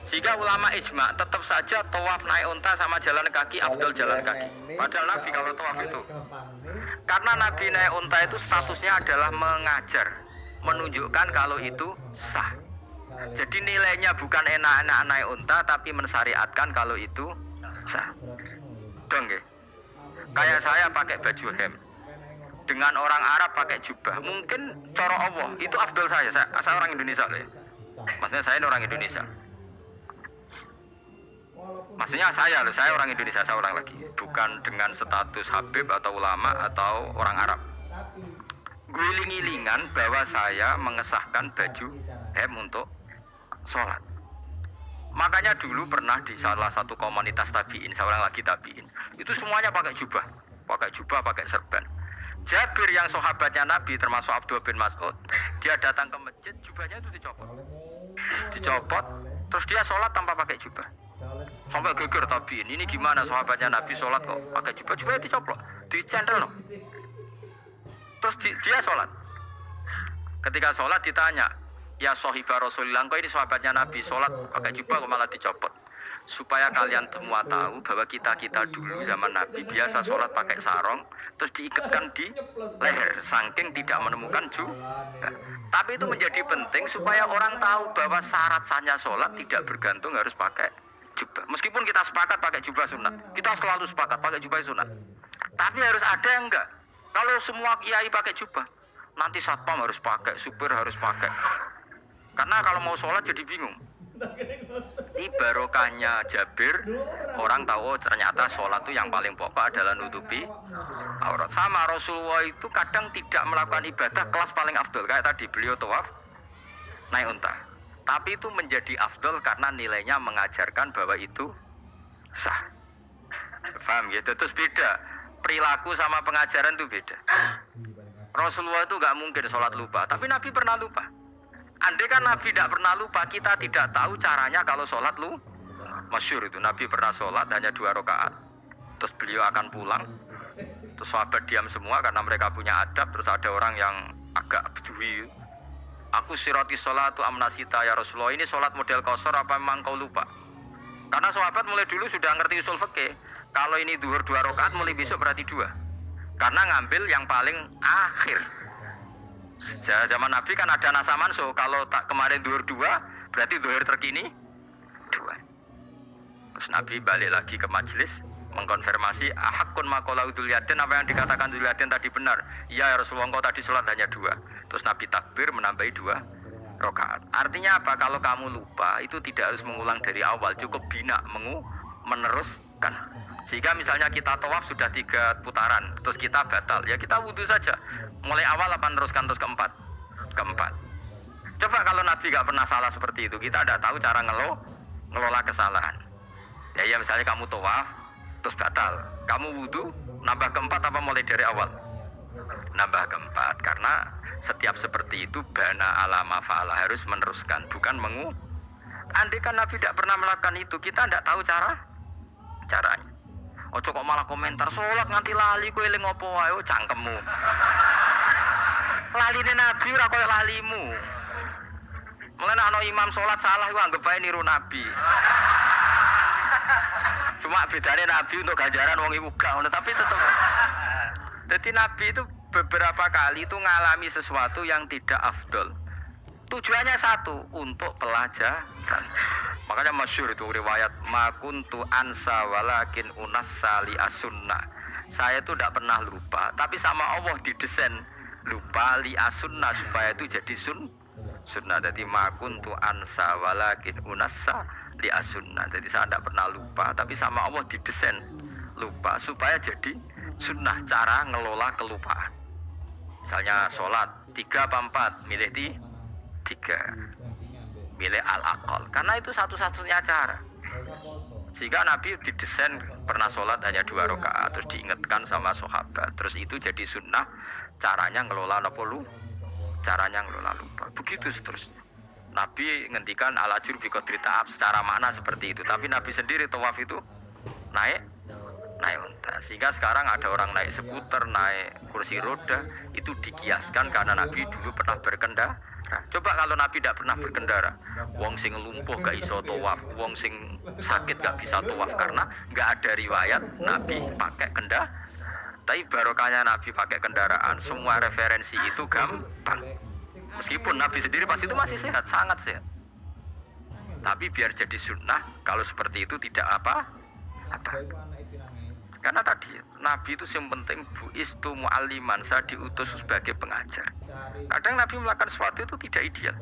Sehingga ulama ijma tetap saja tawaf naik unta sama jalan kaki afdal jalan kaki. Padahal Nabi kalau tawaf itu, karena Nabi naik unta itu statusnya adalah mengajar, menunjukkan kalau itu sah. Jadi nilainya bukan enak-enak naik unta, tapi mensyariatkan kalau itu sah. Dong ya? Kayak saya pakai baju hem, dengan orang Arab pakai jubah, mungkin coro Allah itu afdal saya orang Indonesia ya. Maksudnya saya ini orang Indonesia. Maksudnya saya orang Indonesia, saya orang lagi, bukan dengan status Habib atau ulama atau orang Arab. Guling-gilingan bahwa saya mengesahkan baju hem untuk sholat. Makanya dulu pernah di salah satu komunitas tabiin, saya orang lagi tabiin, itu semuanya pakai jubah, pakai serban. Jabir yang sahabatnya Nabi termasuk Abdullah bin Mas'ud, dia datang ke masjid, jubahnya itu dicopot, terus dia sholat tanpa pakai jubah. Sampai geger tabiin, ini gimana sahabatnya Nabi sholat kok pakai jubah, jubahnya dicopot, dicendel no. Terus dia sholat. Ketika sholat ditanya, ya sahibah Rasulullah, kok ini sahabatnya Nabi sholat pakai jubah kok malah dicopot. Supaya kalian semua tahu bahwa kita dulu zaman Nabi biasa sholat pakai sarung, terus diikatkan di leher, saking tidak menemukan jubah. Tapi itu menjadi penting supaya orang tahu bahwa syarat sahnya sholat tidak bergantung harus pakai jubah. Meskipun kita sepakat pakai jubah sunat, kita selalu sepakat pakai jubah sunat. Tapi harus ada yang enggak. Kalau semua kiai pakai jubah, nanti satpam harus pakai, supir harus pakai. Karena kalau mau sholat jadi bingung. Ini barokahnya Jabir, orang tahu ternyata sholat itu yang paling pokok adalah nutupi aurat. Sama Rasulullah itu kadang tidak melakukan ibadah kelas paling afdol. Kayak tadi beliau tawaf naik unta. Tapi itu menjadi afdol karena nilainya mengajarkan bahwa itu sah. Paham gitu? Terus beda. Perilaku sama pengajaran itu beda. Rasulullah itu gak mungkin sholat lupa. Tapi Nabi pernah lupa. Andai kan Nabi tidak pernah lupa, kita tidak tahu caranya kalau sholat masyhur itu. Nabi pernah sholat hanya 2 rakaat. Terus beliau akan pulang. Terus sahabat diam semua karena mereka punya adab. Terus ada orang yang agak bedui. Aku siroti sholatu amnasita ya Rasulullah. Ini sholat model qashar apa memang kau lupa? Karena sahabat mulai dulu sudah ngerti usul fikih. Kalau ini zuhur 2 rakaat, mulai besok berarti 2. Karena ngambil yang paling akhir. Zaman Nabi kan ada nasa mansuh. Kalau tak kemarin zuhur 2, berarti zuhur terkini 2. Terus Nabi balik lagi ke majelis mengkonfirmasi ahakun maqalahu Dzulyaden, apa yang dikatakan Dzulyaden tadi benar. Ya Rasulullah, engkau tadi sholat hanya 2. Terus Nabi takbir menambahi 2 rakaat. Artinya apa? Kalau kamu lupa itu tidak harus mengulang dari awal, cukup bina meneruskan. Sehingga misalnya kita tawaf sudah 3 putaran, terus kita batal, ya kita wudhu saja. Mulai awal apa meneruskan terus keempat. Coba kalau Nabi gak pernah salah seperti itu, kita tidak tahu cara ngelola kesalahan. Ya misalnya kamu tawaf, terus batal, kamu wudhu, nambah keempat apa mulai dari awal? Nambah keempat, karena setiap seperti itu bana alama fa'ala, harus meneruskan, bukan Andai kan Nabi tidak pernah melakukan itu, kita tidak tahu caranya. Ojo kok malah komentar sholat nganti lali kowe eling opo wae, cangkemmu. Laline Nabi ora koyo lalimu. Mulane ana imam sholat salah iku anggap bae niru Nabi. Cuma bedanya Nabi untuk ganjaran wong iku gak ngono, tapi tetep. Jadi Nabi itu beberapa kali itu ngalami sesuatu yang tidak afdol. Tujuannya satu, untuk pelajaran. Makanya masyhur itu riwayat makuntu ansa walakin unassa li as-sunnah. Saya itu tidak pernah lupa, tapi sama Allah didesain lupa li as-sunnah supaya itu jadi sunnah. Jadi makuntu ansa walakin unassa li as-sunnah. Jadi saya tidak pernah lupa, tapi sama Allah didesain lupa supaya jadi sunnah, cara ngelola kelupaan. Misalnya sholat 3 apa 4, milih 3, milih al-aqal, karena itu satu-satunya cara. Sehingga Nabi didesain pernah sholat hanya 2 rakaat, terus diingatkan sama sahabat, terus itu jadi sunnah, caranya ngelola lupa. Begitu seterusnya. Nabi ngendikan al-ajru bi qadri ta'ab, secara makna seperti itu. Tapi Nabi sendiri tawaf itu naik unta. Sehingga sekarang ada orang naik skuter, naik kursi roda, itu dikiaskan karena Nabi dulu pernah berkendara. Coba kalau Nabi tidak pernah berkendara, wong sing lumpuh gak iso tawaf, wong sing sakit gak bisa tawaf karena gak ada riwayat Nabi pakai kendaraan. Tapi barokahnya Nabi pakai kendaraan, semua referensi itu gampang. Meskipun Nabi sendiri pas itu masih sehat, sangat sehat. Tapi biar jadi sunnah, kalau seperti itu tidak apa. Karena tadi Nabi itu yang penting buistu mu'alliman, saya diutus sebagai pengajar. Kadang Nabi melakukan sesuatu itu tidak ideal.